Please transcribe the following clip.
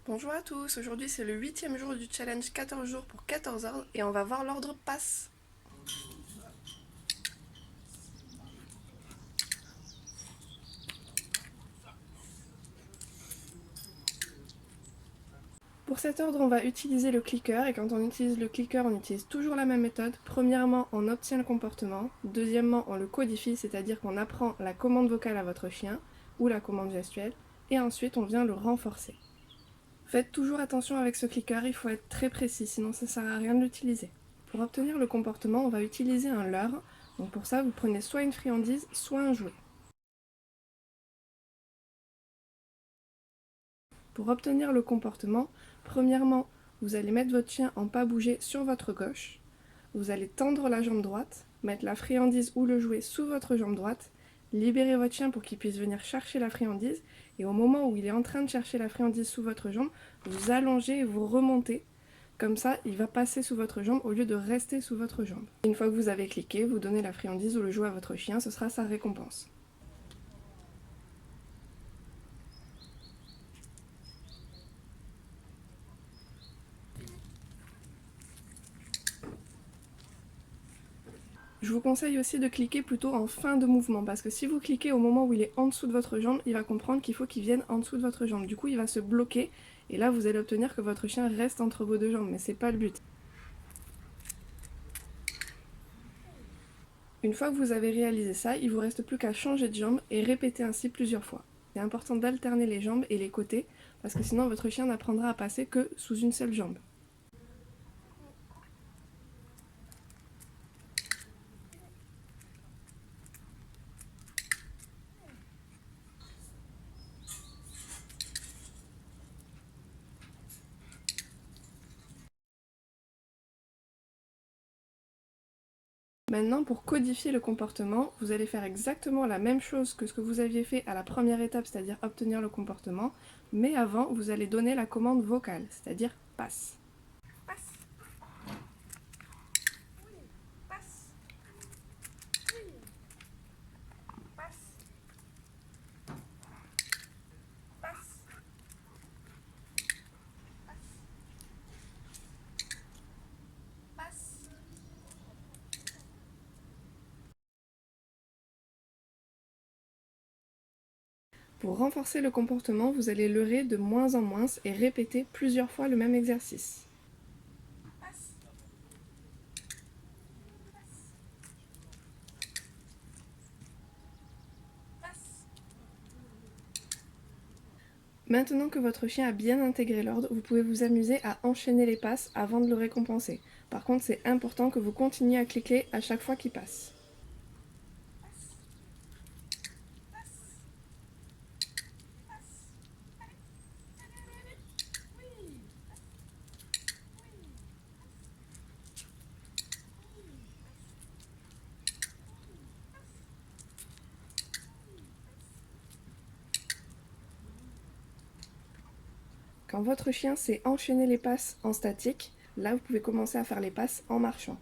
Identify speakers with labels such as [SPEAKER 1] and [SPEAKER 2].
[SPEAKER 1] Bonjour à tous, aujourd'hui c'est le 8e jour du challenge 14 jours pour 14 ordres et on va voir l'ordre passe. Pour cet ordre, on va utiliser le clicker et quand on utilise le clicker, on utilise toujours la même méthode. Premièrement, on obtient le comportement. Deuxièmement, on le codifie, c'est-à-dire qu'on apprend la commande vocale à votre chien ou la commande gestuelle et ensuite on vient le renforcer. Faites toujours attention avec ce clicker, il faut être très précis, sinon ça sert à rien de l'utiliser. Pour obtenir le comportement, on va utiliser un leurre. Donc pour ça, vous prenez soit une friandise, soit un jouet. Pour obtenir le comportement, premièrement, vous allez mettre votre chien en pas bouger sur votre gauche. Vous allez tendre la jambe droite, mettre la friandise ou le jouet sous votre jambe droite, libérer votre chien pour qu'il puisse venir chercher la friandise, et au moment où il est en train de chercher la friandise sous votre jambe, vous allongez et vous remontez. Comme ça, il va passer sous votre jambe au lieu de rester sous votre jambe. Une fois que vous avez cliqué, vous donnez la friandise ou le jouet à votre chien, ce sera sa récompense. Je vous conseille aussi de cliquer plutôt en fin de mouvement, parce que si vous cliquez au moment où il est en dessous de votre jambe, il va comprendre qu'il faut qu'il vienne en dessous de votre jambe. Du coup, il va se bloquer, et là, vous allez obtenir que votre chien reste entre vos deux jambes, mais c'est pas le but. Une fois que vous avez réalisé ça, il vous reste plus qu'à changer de jambe et répéter ainsi plusieurs fois. C'est important d'alterner les jambes et les côtés, parce que sinon votre chien n'apprendra à passer que sous une seule jambe. Maintenant, pour codifier le comportement, vous allez faire exactement la même chose que ce que vous aviez fait à la première étape, c'est-à-dire obtenir le comportement, mais avant, vous allez donner la commande vocale, c'est-à-dire passe. Passe. Oui. Passe. Oui. Passe. Passe. Passe. Pour renforcer le comportement, vous allez leurrer de moins en moins et répéter plusieurs fois le même exercice. Passe. Passe. Maintenant que votre chien a bien intégré l'ordre, vous pouvez vous amuser à enchaîner les passes avant de le récompenser. Par contre, c'est important que vous continuiez à cliquer à chaque fois qu'il passe. Quand votre chien sait enchaîner les passes en statique, là vous pouvez commencer à faire les passes en marchant.